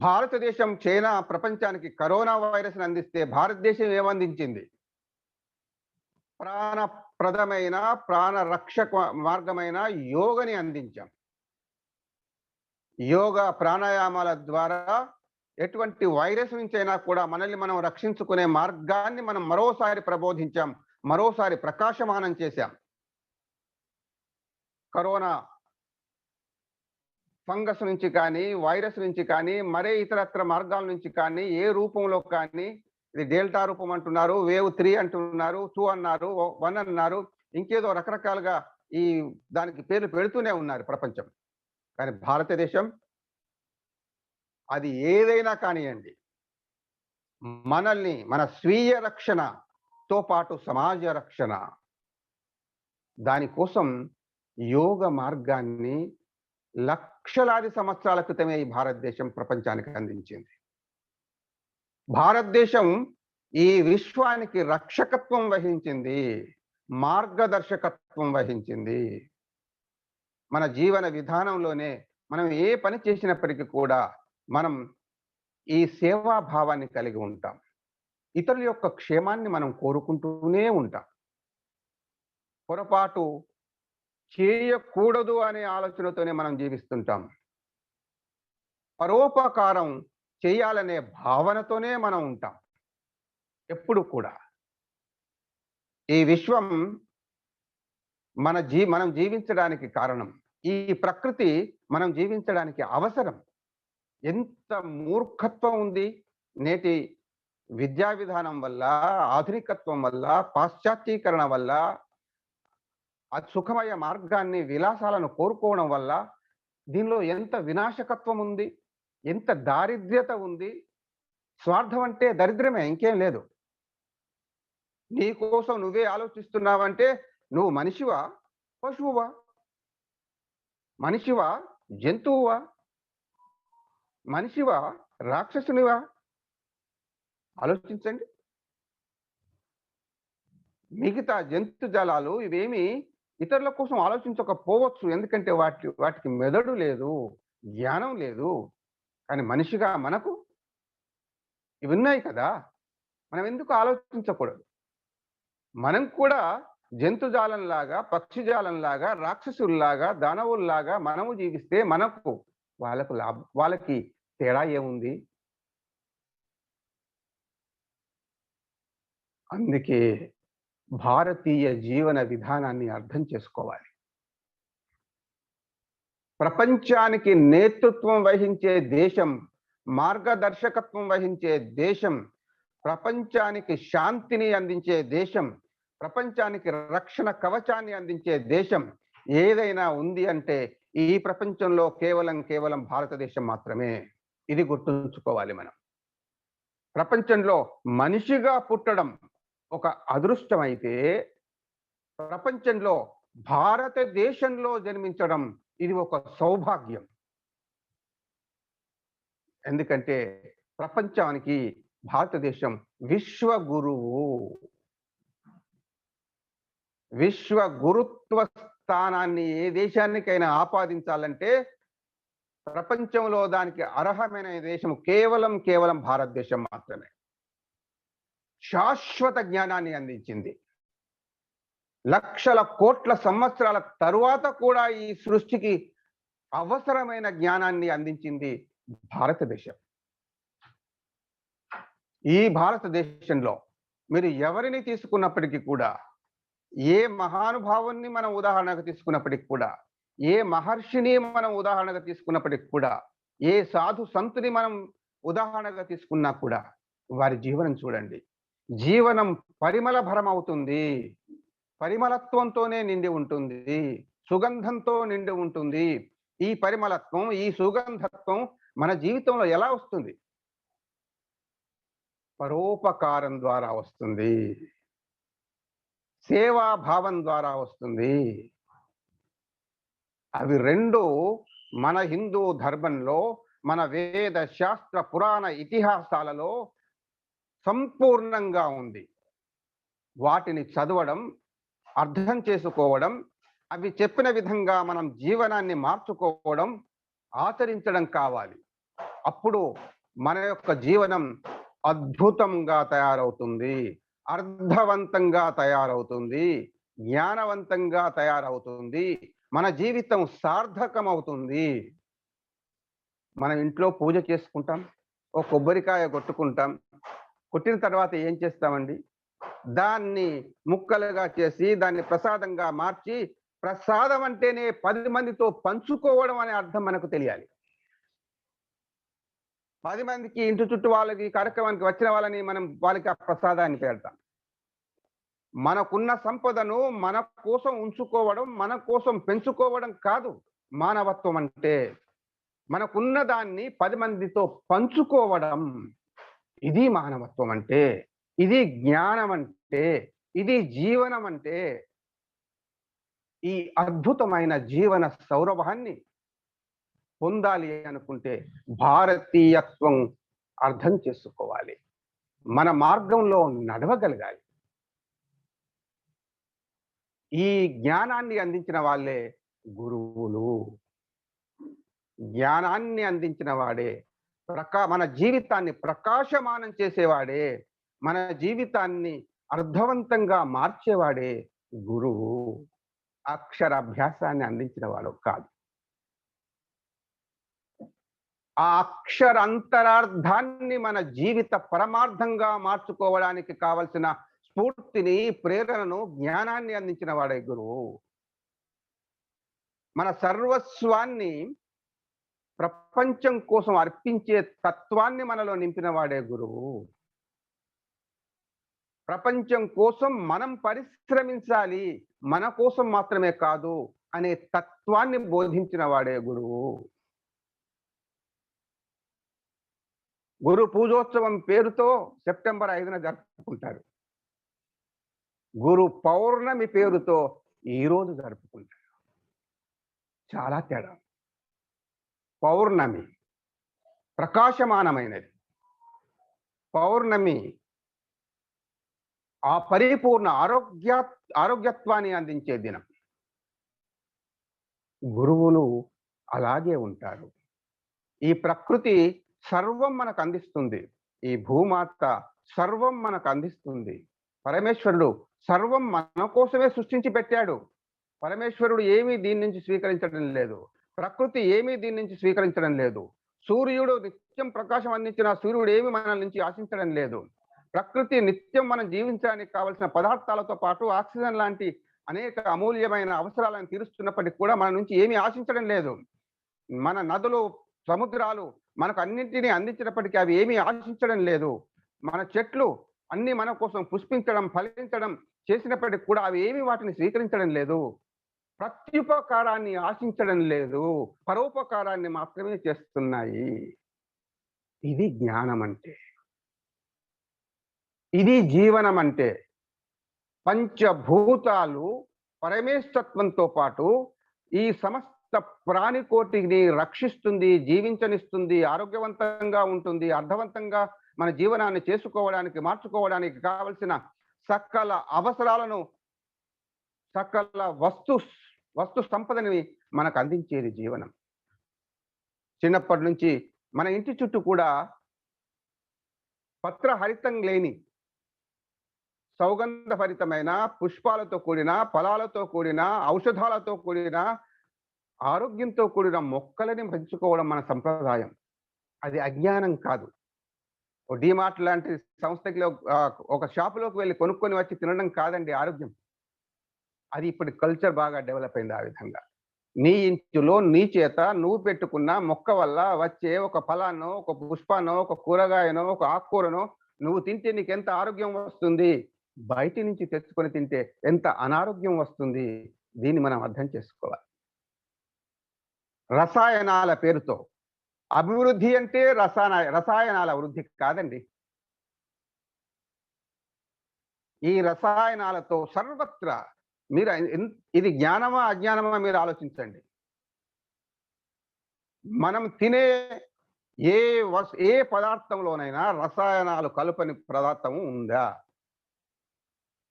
భారతదేశం చైనా ప్రపంచానికి కరోనా వైరస్‌ని అందిస్తే భారతదేశం ఏమందించింది? ప్రాణప్రదమైన, ప్రాణరక్షక మార్గమైన యోగని అందించాం. యోగా ప్రాణాయామాల ద్వారా ఎటువంటి వైరస్ నుంచైనా కూడా మనల్ని మనం రక్షించుకునే మార్గాన్ని మనం మరోసారి ప్రబోధించాం. మరోసారి ప్రకాశమానం చేశాం. కరోనా ఫంగస్ నుంచి కానీ, వైరస్ నుంచి కానీ, మరే ఇతరత్ర మార్గాల నుంచి కానీ, ఏ రూపంలో కానీ, ఇది డెల్టా రూపం అంటున్నారు, వేవ్ 3 అంటున్నారు, 2 అన్నారు, 1 అన్నారు, ఇంకేదో రకరకాలుగా ఈ దానికి పేర్లు పెడుతూనే ఉన్నారు ప్రపంచం. కానీ భారతదేశం అది ఏదైనా కానియండి, మనల్ని మన స్వీయ రక్షణతో పాటు సమాజ రక్షణ, దానికోసం యోగ మార్గాన్ని లక్షలాది సంవత్సరాల క్రితమే ఈ భారతదేశం ప్రపంచానికి అందించింది. భారతదేశం ఈ విశ్వానికి రక్షకత్వం వహించింది, మార్గదర్శకత్వం వహించింది. మన జీవన విధానంలోనే మనం ఏ పని చేసినప్పటికీ కూడా మనం ఈ సేవా భావాన్ని కలిగి ఉంటాం. ఇతరుల యొక్క క్షేమాన్ని మనం కోరుకుంటూనే ఉంటాం. పొరపాటు చేయకూడదు అనే ఆలోచనతోనే మనం జీవిస్తుంటాం. పరోపకారం చేయాలనే భావనతోనే మనం ఉంటాం ఎప్పుడు కూడా. ఈ విశ్వం మనం జీవించడానికి కారణం. ఈ ప్రకృతి మనం జీవించడానికి అవసరం. ఎంత మూర్ఖత్వం ఉంది నేటి విద్యా విధానం వల్ల, ఆధునికత్వం వల్ల, పాశ్చాత్యీకరణ వల్ల, సుఖమయ మార్గాన్ని, విలాసాలను కోరుకోవడం వల్ల దీనిలో ఎంత వినాశకత్వం ఉంది, ఎంత దారిద్ర్యత ఉంది. స్వార్థం అంటే దరిద్రమే, ఇంకేం లేదు. నీ కోసం నువ్వే ఆలోచిస్తున్నావంటే నువ్వు మనిషివా, పశువువా? మనిషివా, జంతువువా? మనిషివా, రాక్షసునివా? ఆలోచించండి. మిగతా జంతు జాలాలు ఇవేమి ఇతరుల కోసం ఆలోచించకపోవచ్చు, ఎందుకంటే వాటికి మెదడు లేదు, జ్ఞానం లేదు. కానీ మనిషిగా మనకు ఇవి ఉన్నాయి కదా, మనం ఎందుకు ఆలోచించకూడదు? మనం కూడా జంతుజాలంలాగా, పక్షిజాలంలాగా, రాక్షసుల్లాగా, దానవుల్లాగా మనము జీవిస్తే మనకు వాళ్ళకి తేడా ఏముంది? అందుకే భారతీయ జీవన విధానాన్ని అర్థం చేసుకోవాలి. ప్రపంచానికి నేతృత్వం వహించే దేశం, మార్గదర్శకత్వం వహించే దేశం, ప్రపంచానికి శాంతిని అందించే దేశం, ప్రపంచానికి రక్షణ కవచాన్ని అందించే దేశం ఏదైనా ఉంది అంటే ఈ ప్రపంచంలో కేవలం భారతదేశం మాత్రమే. ఇది గుర్తుంచుకోవాలి మనం. ప్రపంచంలో మనిషిగా పుట్టడం ఒక అదృష్టం అయితే, ప్రపంచంలో భారతదేశంలో జన్మించడం ఇది ఒక సౌభాగ్యం. ఎందుకంటే ప్రపంచానికి భారతదేశం విశ్వ గురువు. విశ్వ గురుత్వ స్థానాన్ని ఏ దేశానికైనా ఆపాదించాలంటే ప్రపంచంలో దానికి అర్హమైన దేశం కేవలం భారతదేశం మాత్రమే. శాశ్వత జ్ఞానాన్ని అందించింది. లక్షల కోట్ల సంవత్సరాల తరువాత కూడా ఈ సృష్టికి అవసరమైన జ్ఞానాన్ని అందించింది భారతదేశం. ఈ భారతదేశంలో మీరు ఎవరిని తీసుకున్నప్పటికీ కూడా, ఏ మహానుభావుని మనం ఉదాహరణగా తీసుకున్నప్పటికి కూడా, ఏ మహర్షిని మనం ఉదాహరణగా తీసుకున్నప్పటికి కూడా, ఏ సాధు సంతుని మనం ఉదాహరణగా తీసుకున్నా కూడా వారి జీవనం చూడండి. జీవనం పరిమళ భరం అవుతుంది, పరిమళత్వంతోనే నిండి ఉంటుంది, సుగంధంతో నిండి ఉంటుంది. ఈ పరిమళత్వం, ఈ సుగంధత్వం మన జీవితంలో ఎలా వస్తుంది? పరోపకారం ద్వారా వస్తుంది, సేవాభావం ద్వారా వస్తుంది. అవి రెండు మన హిందూ ధర్మంలో, మన వేద శాస్త్ర పురాణ ఇతిహాసాలలో సంపూర్ణంగా ఉంది. వాటిని చదవడం, అర్థం చేసుకోవడం, అవి చెప్పిన విధంగా మనం జీవనాన్ని మార్చుకోవడం, ఆచరించడం కావాలి. అప్పుడు మన యొక్క జీవనం అద్భుతంగా తయారవుతుంది, అర్థవంతంగా తయారవుతుంది, జ్ఞానవంతంగా తయారవుతుంది, మన జీవితం సార్థకమవుతుంది. మనం ఇంట్లో పూజ చేసుకుంటాం, ఓ కొబ్బరికాయ కొట్టుకుంటాం. కొట్టిన తర్వాత ఏం చేస్తామండి? దాన్ని ముక్కలుగా చేసి, దాన్ని ప్రసాదంగా మార్చి, ప్రసాదం అంటేనే 10 మందితో పంచుకోవడం అనే అర్థం మనకు తెలియాలి. 10 మందికి ఇంటి చుట్టూ వాళ్ళకి కార్యక్రమానికి వచ్చిన వాళ్ళని మనం వాళ్ళకి ఆ ప్రసాదాన్ని పెడతాం. మనకున్న సంపదను మన కోసం ఉంచుకోవడం, మన కోసం పెంచుకోవడం కాదు మానవత్వం అంటే. మనకున్న దాన్ని 10 మందితో పంచుకోవడం. ఇది మానవత్వం అంటే. ఇది జ్ఞానం అంటే. ఇది జీవనం అంటే. ఈ అద్భుతమైన జీవన సౌరభాన్ని పొందాలి అనుకుంటే భారతీయత్వం అర్థం చేసుకోవాలి. మన మార్గంలో నడవగలగాలి. ఈ జ్ఞానాన్ని అందించిన వాళ్ళే గురువులు. జ్ఞానాన్ని అందించిన వాడే మన జీవితాన్ని ప్రకాశమానం చేసేవాడే, మన జీవితాన్ని అర్థవంతంగా మార్చేవాడే గురువు. అక్షరాభ్యాసాన్ని అందించిన వాడు కాదు. ఆ అక్షర అంతరార్థాన్ని మన జీవిత పరమార్థంగా మార్చుకోవడానికి కావలసిన స్ఫూర్తిని, ప్రేరణను, జ్ఞానాన్ని అందించిన వాడే గురువు. మన సర్వస్వాన్ని ప్రపంచం కోసం అర్పించే తత్వాన్ని మనలో నింపిన వాడే గురువు. ప్రపంచం కోసం మనం పరిశ్రమించాలి, మన కోసం మాత్రమే కాదు అనే తత్వాన్ని బోధించిన వాడే గురువు. గురు పూజోత్సవం పేరుతో సెప్టెంబర్ 5న జరుపుకుంటారు. గురు పౌర్ణమి పేరుతో ఈరోజు జరుపుకుంటారు. చాలా తేడా. పౌర్ణమి ప్రకాశమానమైనది. పౌర్ణమి ఆ పరిపూర్ణ ఆరోగ్యత్వాన్ని అందించే దినం. గురువులు అలాగే ఉంటారు. ఈ ప్రకృతి సర్వం మనకు అందిస్తుంది. ఈ భూమాత సర్వం మనకు అందిస్తుంది. పరమేశ్వరుడు సర్వం మన కోసమే సృష్టించి పెట్టాడు. పరమేశ్వరుడు ఏమీ దీని నుంచి స్వీకరించడం లేదు. ప్రకృతి ఏమీ దీని నుంచి స్వీకరించడం లేదు. సూర్యుడు నిత్యం ప్రకాశం అందించిన సూర్యుడు ఏమీ మన నుంచి ఆశించడం లేదు. ప్రకృతి నిత్యం మనం జీవించడానికి కావలసిన పదార్థాలతో పాటు ఆక్సిజన్ లాంటి అనేక అమూల్యమైన అవసరాలను తీరుస్తున్నప్పటికీ కూడా మన నుంచి ఏమీ ఆశించడం లేదు. మన నదులు, సముద్రాలు మనకు అన్నింటినీ అందించినప్పటికీ అవి ఏమీ ఆశించడం లేదు. మన చెట్లు అన్ని మన కోసం పుష్పించడం, ఫలించడం చేసినప్పటికీ కూడా అవి ఏమీ వాటిని స్వీకరించడం లేదు. ప్రత్యుపకారాన్ని ఆశించడం లేదు. పరోపకారాన్ని మాత్రమే చేస్తున్నాయి. ఇది జ్ఞానం అంటే. ఇది జీవనం అంటే. పంచభూతాలు పరమేశ్వరత్వంతో పాటు ఈ సమస్త ప్రాణికోటిని రక్షిస్తుంది, జీవించనిస్తుంది, ఆరోగ్యవంతంగా ఉంటుంది, అర్థవంతంగా మన జీవనాన్ని చేసుకోవడానికి, మార్చుకోవడానికి కావలసిన సకల అవసరాలను, సకల వస్తు సంపదని మనకు అందించేది జీవనం. చిన్నప్పటి నుంచి మన ఇంటి చుట్టూ కూడా పత్రహరితం లేని, సౌగంధభరితమైన, పుష్పాలతో కూడిన, ఫలాలతో కూడిన, ఔషధాలతో కూడిన, ఆరోగ్యంతో కూడిన మొక్కలని పెంచుకోవడం మన సంప్రదాయం. అది అజ్ఞానం కాదు. డీమార్ట్ లాంటి సంస్థకి ఒక షాపులోకి వెళ్ళి కొనుక్కొని వచ్చి తినడం కాదండి ఆరోగ్యం. అది ఇప్పుడు కల్చర్ బాగా డెవలప్ అయింది ఆ విధంగా. నీ ఇంటిలో నీ చేత నువ్వు పెట్టుకున్న మొక్క వల్ల వచ్చే ఒక ఫలాన్నో, ఒక పుష్పాన్నో, ఒక కూరగాయనో, ఒక ఆకుకూరనో నువ్వు తింటే నీకు ఎంత ఆరోగ్యం వస్తుంది, బయటి నుంచి తెచ్చుకొని తింటే ఎంత అనారోగ్యం వస్తుంది. దీన్ని మనం అర్థం చేసుకోవాలి. రసాయనాల పేరుతో అభివృద్ధి అంటే రసాయనాల వృద్ధి కాదండి. ఈ రసాయనాలతో సర్వత్రా మీరు ఇది జ్ఞానమా అజ్ఞానమా మీరు ఆలోచించండి. మనం తినే ఏ పదార్థంలోనైనా రసాయనాలు కలుపని పదార్థం ఉందా?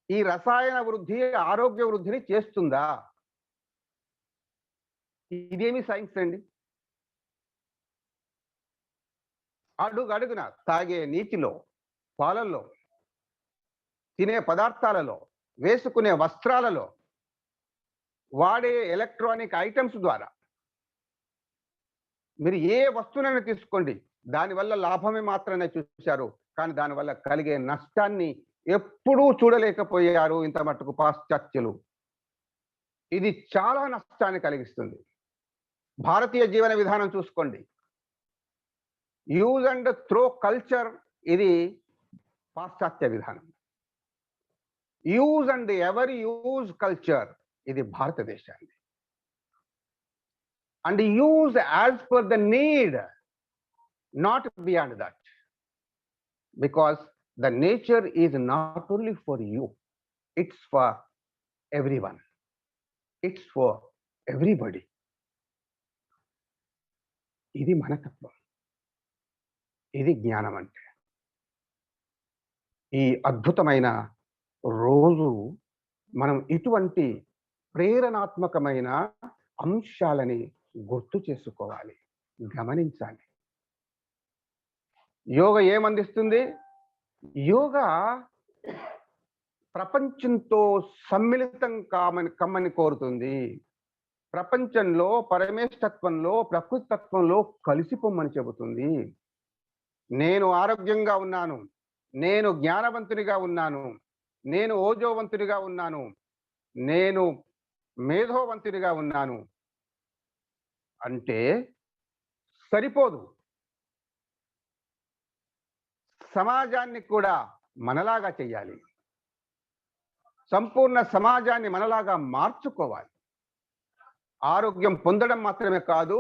ఈ రసాయన వృద్ధి ఆరోగ్య వృద్ధిని చేస్తుందా? ఇదేమి సైన్స్ అండి. అడుగడుగున తాగే నీటిలో, పాలల్లో, తినే పదార్థాలలో, వేసుకునే వస్త్రాలలో, వాడే ఎలక్ట్రానిక్ ఐటమ్స్ ద్వారా మీరు ఏ వస్తువునైనా తీసుకోండి, దానివల్ల లాభమే మాత్రమే చూశారు. కానీ దానివల్ల కలిగే నష్టాన్ని ఎప్పుడూ చూడలేకపోయారు ఇంత మట్టుకు పాశ్చాత్యులు. ఇది చాలా నష్టాన్ని కలిగిస్తుంది. భారతీయ జీవన విధానం చూసుకోండి. యూజ్ అండ్ త్రో కల్చర్ ఇది పాశ్చాత్య విధానం. Use and ever use culture ఇది భారతదేశాన్ని. And use as per the need, not beyond that. Because the nature is not only for you, it's for everyone. It's for everybody. ఇది మనతత్వం, ఇది జ్ఞానం అంటే. ఈ అద్భుతమైన రోజు మనం ఇటువంటి ప్రేరణాత్మకమైన అంశాలని గుర్తు చేసుకోవాలి, గమనించాలి. యోగా ఏమందిస్తుంది? యోగా ప్రపంచంతో సమ్మిళితం కమ్మని కోరుతుంది. ప్రపంచంలో పరమేశ్వరత్వంలో, ప్రకృతి తత్వంలో కలిసిపోమ్మని చెబుతుంది. నేను ఆరోగ్యంగా ఉన్నాను, నేను జ్ఞానవంతునిగా ఉన్నాను, నేను ఓజోవంతునిగా ఉన్నాను, నేను మేధోవంతునిగా ఉన్నాను అంటే సరిపోదు. సమాజాన్ని కూడా మనలాగా చెయ్యాలి. సంపూర్ణ సమాజాన్ని మనలాగా మార్చుకోవాలి. ఆరోగ్యం పొందడం మాత్రమే కాదు,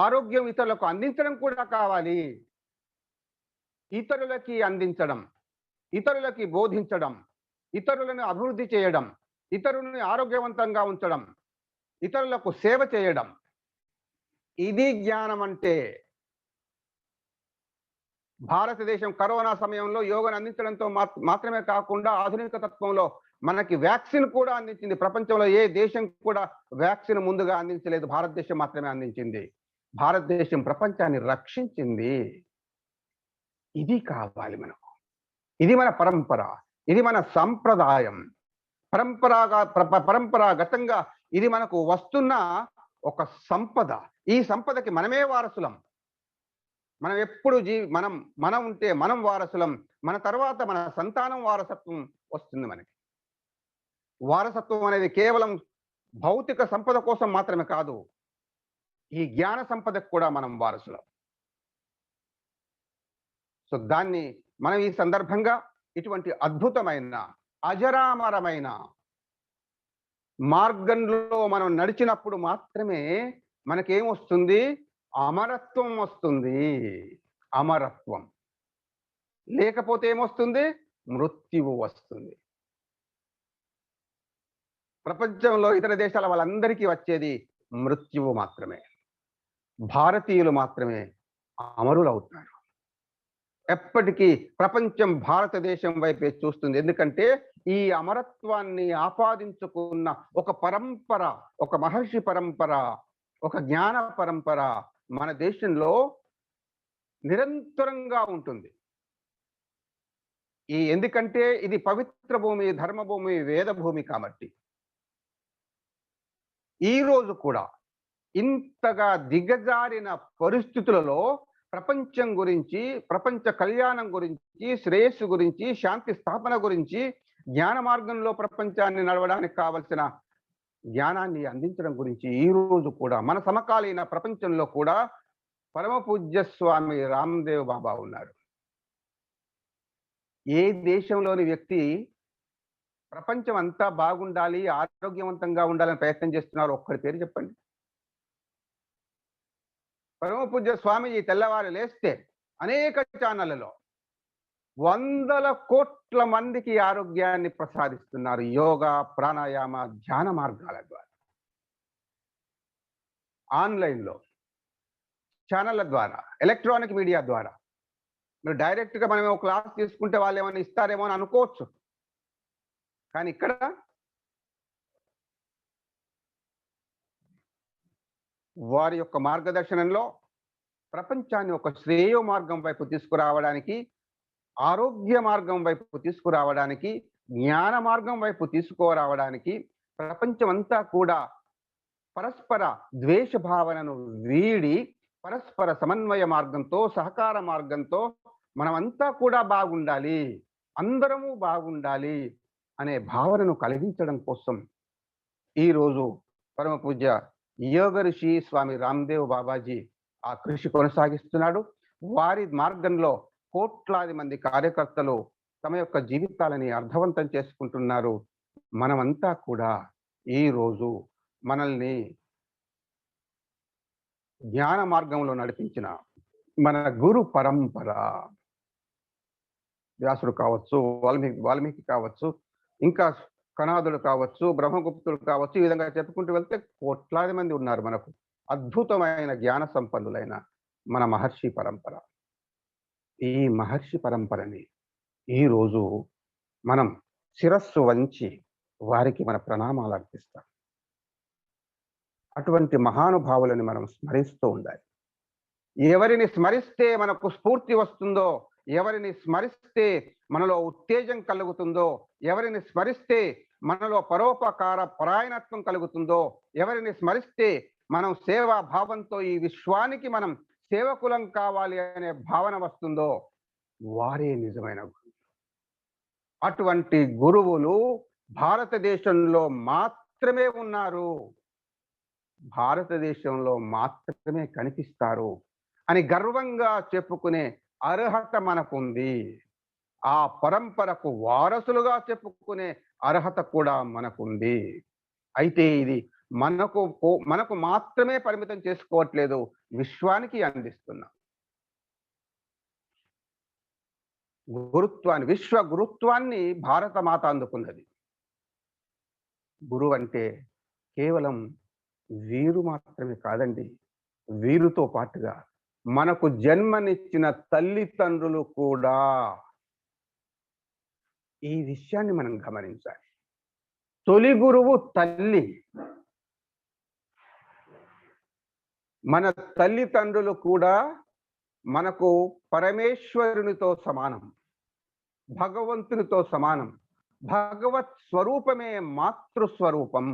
ఆరోగ్యం ఇతరులకు అందించడం కూడా కావాలి. ఇతరులకి అందించడం, ఇతరులకి బోధించడం, ఇతరులను అభివృద్ధి చేయడం, ఇతరులను ఆరోగ్యవంతంగా ఉంచడం, ఇతరులకు సేవ చేయడం, ఇది జ్ఞానం అంటే. భారతదేశం కరోనా సమయంలో యోగాను అందించడంతో మాత్రమే కాకుండా ఆధునిక తత్వంలో మనకి వ్యాక్సిన్ కూడా అందించింది. ప్రపంచంలో ఏ దేశం కూడా వ్యాక్సిన్ ముందుగా అందించలేదు, భారతదేశం మాత్రమే అందించింది. భారతదేశం ప్రపంచాన్ని రక్షించింది. ఇది కావాలి మనకు. ఇది మన పరంపర, ఇది మన సంప్రదాయం. పరంపరాగతంగా ఇది మనకు వస్తున్న ఒక సంపద. ఈ సంపదకి మనమే వారసులం. మనం ఎప్పుడు మనం ఉంటే మనం వారసులం. మన తర్వాత మన సంతానం వారసత్వం వస్తుంది మనకి. వారసత్వం అనేది కేవలం భౌతిక సంపద కోసం మాత్రమే కాదు, ఈ జ్ఞాన సంపదకు కూడా మనం వారసులం. సో దాన్ని మనం ఈ సందర్భంగా ఇటువంటి అద్భుతమైన అజరామరమైన మార్గంలో మనం నడిచినప్పుడు మాత్రమే మనకేమొస్తుంది? అమరత్వం వస్తుంది. అమరత్వం లేకపోతే ఏమొస్తుంది? మృత్యువు వస్తుంది. ప్రపంచంలో ఇతర దేశాల వాళ్ళందరికీ వచ్చేది మృత్యువు మాత్రమే. భారతీయులు మాత్రమే అమరులు అవుతారు. ఎప్పటికీ ప్రపంచం భారతదేశం వైపే చూస్తుంది. ఎందుకంటే ఈ అమరత్వాన్ని ఆపాదించుకున్న ఒక పరంపర, ఒక మహర్షి పరంపర, ఒక జ్ఞాన పరంపర మన దేశంలో నిరంతరంగా ఉంటుంది. ఎందుకంటే ఇది పవిత్ర భూమి, ధర్మభూమి, వేదభూమి కాబట్టి. ఈ రోజు కూడా ఇంతగా దిగజారిన పరిస్థితులలో ప్రపంచం గురించి, ప్రపంచ కళ్యాణం గురించి, శ్రేయస్సు గురించి, శాంతి స్థాపన గురించి, జ్ఞాన మార్గంలో ప్రపంచాన్ని నడవడానికి కావలసిన జ్ఞానాన్ని అందించడం గురించి ఈ రోజు కూడా మన సమకాలీన ప్రపంచంలో కూడా పరమ పూజ్య స్వామి రామ్దేవ్ బాబా ఉన్నారు. ఏ దేశంలోని వ్యక్తి ప్రపంచం అంతా బాగుండాలి, ఆరోగ్యవంతంగా ఉండాలని ప్రయత్నం చేస్తున్నారు? ఒక్కడి పేరు చెప్పండి. పరమ పూజ్య స్వామి తెల్లవారు లేస్తే అనేక ఛానళ్లలో వందల కోట్ల మందికి ఆరోగ్యాన్ని ప్రసాదిస్తున్నారు యోగా, ప్రాణాయామ, ధ్యాన మార్గాల ద్వారా. ఆన్లైన్లో, ఛానళ్ల ద్వారా, ఎలక్ట్రానిక్ మీడియా ద్వారా. మీరు డైరెక్ట్గా మనం ఒక క్లాస్ తీసుకుంటే వాళ్ళు ఏమైనా ఇస్తారేమో అని అనుకోవచ్చు. కానీ ఇక్కడ వారి యొక్క మార్గదర్శనంలో ప్రపంచాన్ని ఒక శ్రేయో మార్గం వైపు తీసుకురావడానికి, ఆరోగ్య మార్గం వైపు తీసుకురావడానికి, జ్ఞాన మార్గం వైపు తీసుకురావడానికి ప్రపంచమంతా కూడా పరస్పర ద్వేష భావనను వీడి పరస్పర సమన్వయ మార్గంతో, సహకార మార్గంతో మనమంతా కూడా బాగుండాలి, అందరము బాగుండాలి అనే భావనను కలిగించడం కోసం ఈరోజు పరమ పూజ్య యోగ ఋషి స్వామి రామ్దేవ్ బాబాజీ ఆ కృషి కొనసాగిస్తున్నాడు. వారి మార్గంలో కోట్లాది మంది కార్యకర్తలు తమ యొక్క జీవితాలని అర్థవంతం చేసుకుంటున్నారు. మనమంతా కూడా ఈరోజు మనల్ని జ్ఞాన మార్గంలో నడిపించిన మన గురు పరంపర, వ్యాసుడు కావచ్చు, వాల్మీకి కావచ్చు, ఇంకా కణాదులు కావచ్చు, బ్రహ్మగుప్తులు కావచ్చు, ఈ విధంగా చెప్పుకుంటూ వెళ్తే కోట్లాది మంది ఉన్నారు మనకు. అద్భుతమైన జ్ఞాన సంపన్నులైన మన మహర్షి పరంపర. ఈ మహర్షి పరంపరని ఈరోజు మనం శిరస్సు వంచి వారికి మన ప్రణామాలు అర్పిస్తాం. అటువంటి మహానుభావులని మనం స్మరిస్తూ ఉండాలి. ఎవరిని స్మరిస్తే మనకు స్ఫూర్తి వస్తుందో, ఎవరిని స్మరిస్తే మనలో ఉత్తేజం కలుగుతుందో, ఎవరిని స్మరిస్తే మనలో పరోపకార పరాయణత్వం కలుగుతుందో, ఎవరిని స్మరిస్తే మనం సేవా భావంతో ఈ విశ్వానికి మనం సేవకులం కావాలి అనే భావన వస్తుందో వారే నిజమైన గురువు. అటువంటి గురువులు భారతదేశంలో మాత్రమే ఉన్నారు, భారతదేశంలో మాత్రమే కనిపిస్తారు అని గర్వంగా చెప్పుకునే అర్హత మనకుంది. ఆ పరంపరకు వారసులుగా చెప్పుకునే అర్హత కూడా మనకుంది. అయితే ఇది మనకు మాత్రమే పరిమితం చేసుకోవట్లేదు, విశ్వానికి అందిస్తున్నాం. గురుత్వాన్ని, విశ్వ గురుత్వాన్ని భారత మాత అందుకున్నది. గురువు అంటే కేవలం వీరు మాత్రమే కాదండి, వీరితో పాటుగా మనకు జన్మనిచ్చిన తల్లిదండ్రులు కూడా. ఈ విషయాన్ని మనం గమనించాలి. తొలి గురువు తల్లి. మన తల్లిదండ్రులు కూడా మనకు పరమేశ్వరునితో సమానం, భగవంతునితో సమానం. భగవత్ స్వరూపమే మాతృస్వరూపం.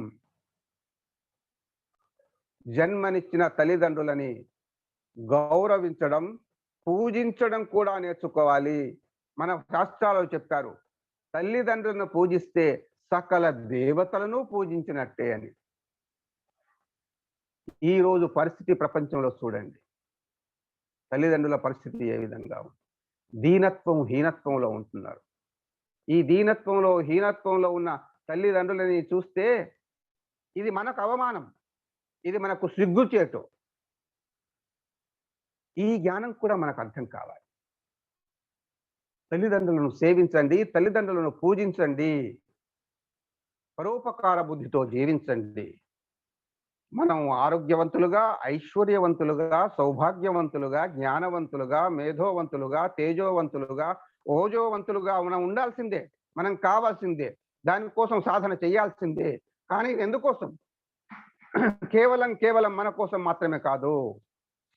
జన్మనిచ్చిన తల్లిదండ్రులని గౌరవించడం, పూజించడం కూడా నేర్చుకోవాలి. మన శాస్త్రాలు చెప్తారు, తల్లిదండ్రులను పూజిస్తే సకల దేవతలను పూజించినట్టే అని. ఈ రోజు పరిస్థితి ప్రపంచంలో చూడండి, తల్లిదండ్రుల పరిస్థితి ఏ విధంగా ఉంది. దీనత్వం, హీనత్వంలో ఉంటున్నారు. ఈ దీనత్వంలో, హీనత్వంలో ఉన్న తల్లిదండ్రులని చూస్తే ఇది మనకు అవమానం, ఇది మనకు సిగ్గుచేటు. ఈ జ్ఞానం కూడా మనకు అర్థం కావాలి. తల్లిదండ్రులను సేవించండి, తల్లిదండ్రులను పూజించండి, పరోపకార బుద్ధితో జీవించండి. మనం ఆరోగ్యవంతులుగా, ఐశ్వర్యవంతులుగా, సౌభాగ్యవంతులుగా, జ్ఞానవంతులుగా, మేధోవంతులుగా, తేజోవంతులుగా, ఓజోవంతులుగా మనం ఉండాల్సిందే, మనం కావాల్సిందే. దానికోసం సాధన చేయాల్సిందే. కానీ ఎందుకోసం? కేవలం మన కోసం మాత్రమే కాదు,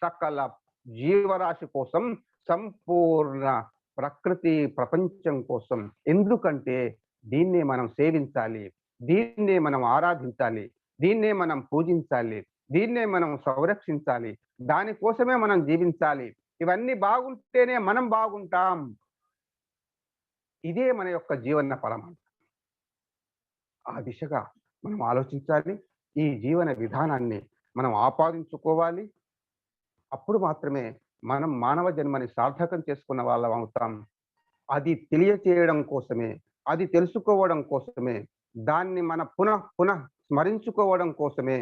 సకల జీవరాశి కోసం, సంపూర్ణ ప్రకృతి ప్రపంచం కోసం. ఎందుకంటే దీన్నే మనం సేవించాలి, దీన్నే మనం ఆరాధించాలి, దీన్నే మనం పూజించాలి, దీన్నే మనం సంరక్షించాలి, దానికోసమే మనం జీవించాలి. ఇవన్నీ బాగుంటేనే మనం బాగుంటాం. ఇదే మన యొక్క జీవన పరమార్థం. ఆ దిశగా మనం ఆలోచించాలి. ఈ జీవన విధానాన్ని మనం ఆపాదించుకోవాలి. అప్పుడు మాత్రమే మనం మానవ జన్మని సార్థకం చేసుకున్న వాళ్ళం అవుతాం. అది తెలియచేయడం కోసమే, అది తెలుసుకోవడం కోసమే, దాన్ని మన పునః స్మరించుకోవడం కోసమే,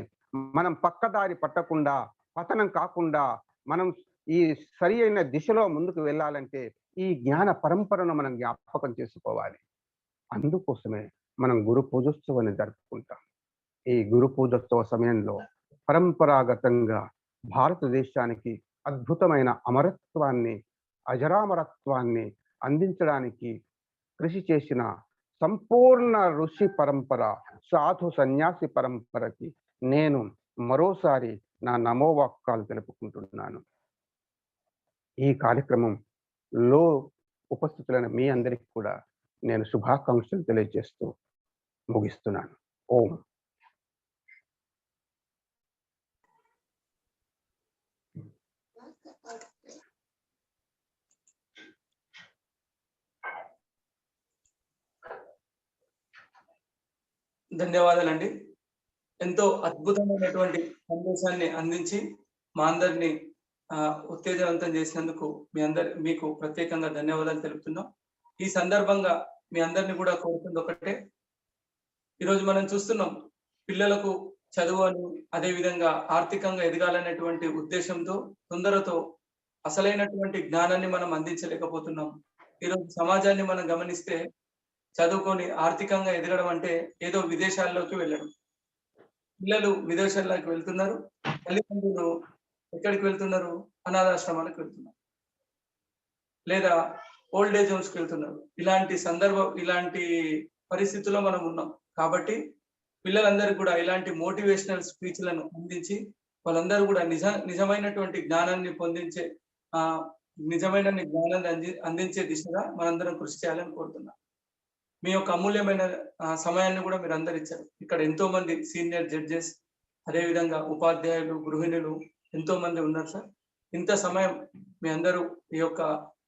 మనం పక్కదారి పట్టకుండా, పతనం కాకుండా మనం ఈ సరి అయిన దిశలో ముందుకు వెళ్ళాలంటే ఈ జ్ఞాన పరంపరను మనం జ్ఞాపకం చేసుకోవాలి. అందుకోసమే మనం గురు పూజోత్సవాన్ని జరుపుకుంటాం. ఈ గురు పూజోత్సవ సమయంలో పరంపరాగతంగా భారతదేశానికి అద్భుతమైన అమరత్వాన్ని, అజరామరత్వాన్ని అందించడానికి కృషి చేసిన సంపూర్ణ ఋషి పరంపర, సాధు సన్యాసి పరంపరకి నేను మరోసారి నా నమోవాక్కాలు తెలుపుకుంటున్నాను. ఈ కార్యక్రమంలో ఉపస్థితులైన మీ అందరికి కూడా నేను శుభాకాంక్షలు తెలియజేస్తూ ముగిస్తున్నాను. ఓం. ధన్యవాదాలండి. ఎంతో అద్భుతమైనటువంటి సందేశాన్ని అందించి మా అందరిని ఉత్తేజవంతం చేసినందుకు మీకు ప్రత్యేకంగా ధన్యవాదాలు తెలుపుతున్నాం. ఈ సందర్భంగా మీ అందరిని కూడా కోరుతుంది ఒకటే, ఈరోజు మనం చూస్తున్నాం పిల్లలకు చదువు అని, అదే విధంగా ఆర్థికంగా ఎదగాలనేటువంటి ఉద్దేశంతో తొందరతో అసలైనటువంటి జ్ఞానాన్ని మనం అందించలేకపోతున్నాం. ఈరోజు సమాజాన్ని మనం గమనిస్తే చదువుకొని ఆర్థికంగా ఎదగడం అంటే ఏదో విదేశాల్లోకి వెళ్ళడం. పిల్లలు విదేశాల్లోకి వెళ్తున్నారు, తల్లిదండ్రులు ఎక్కడికి వెళ్తున్నారు? అనాథాశ్రమాలకు వెళ్తున్నారు, లేదా ఓల్డ్ ఏజ్ హోమ్స్కి వెళ్తున్నారు. ఇలాంటి పరిస్థితుల్లో మనం ఉన్నాం. కాబట్టి పిల్లలందరూ కూడా ఇలాంటి మోటివేషనల్ స్పీచ్లను అందించి వాళ్ళందరూ కూడా నిజమైనటువంటి జ్ఞానాన్ని పొందించే నిజమైన జ్ఞానాన్ని అందించే దిశగా మనందరం కృషి చేయాలని కోరుతున్నాం. మీ యొక్క అమూల్యమైన సమయాన్ని కూడా మీరు అందరు ఇచ్చారు. ఇక్కడ ఎంతో మంది సీనియర్ జడ్జెస్, అదేవిధంగా ఉపాధ్యాయులు, గృహిణులు ఎంతో మంది ఉన్నారు సార్. ఇంత సమయం మీ అందరూ ఈ యొక్క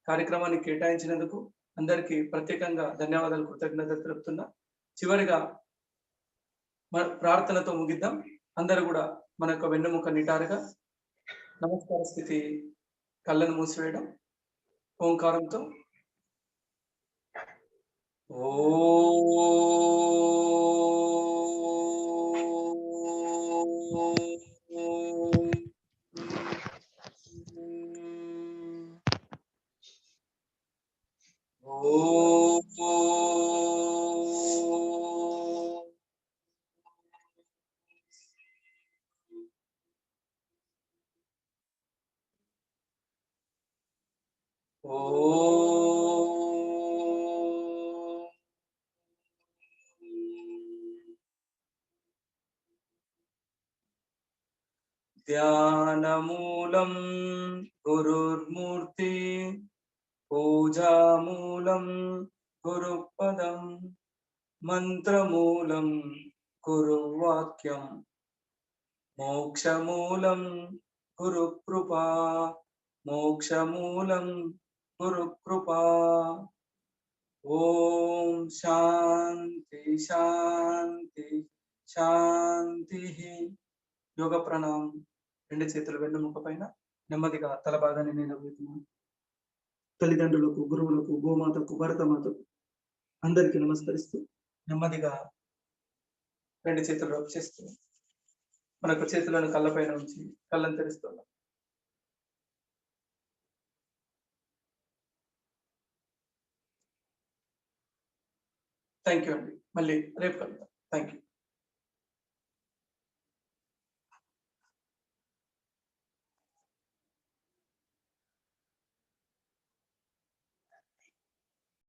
కార్యక్రమాన్ని కేటాయించినందుకు అందరికీ ప్రత్యేకంగా ధన్యవాదాలు, కృతజ్ఞతలు తెలుపుతున్నా. చివరిగా ప్రార్థనతో ముగిద్దాం. అందరూ కూడా మన యొక్క వెన్నెముక నిటారుగా నమస్కార స్థితి, కళ్ళను మూసివేయడం, ఓంకారంతో ధ్యానమూలం గురుర్మూర్తి, పూజామూలం గురుపదం, మంత్రమూలం గురువాక్యం, మోక్షమూలం గురుకృపా, మోక్షమూలం గురుకృపా. ఓం శాంతి శాంతి శాంతి. యోగ ప్రణామం. రెండు చేతులు వెన్నుముక పైన నెమ్మదిగా తల భాగాన్ని నిలబెడుతున్నాను. తల్లిదండ్రులకు, గురువులకు, గోమాతకు, భరతమాతకు అందరికీ నమస్కరిస్తూ నెమ్మదిగా రెండు చేతులు రబ్ చేస్తూ మనకు చేతులను కళ్ళపైన ఉంచి కళ్ళను తెరుస్తున్నాం. థ్యాంక్ యూ అండి. మళ్ళీ రేపు కలుద్దాం. Thank you.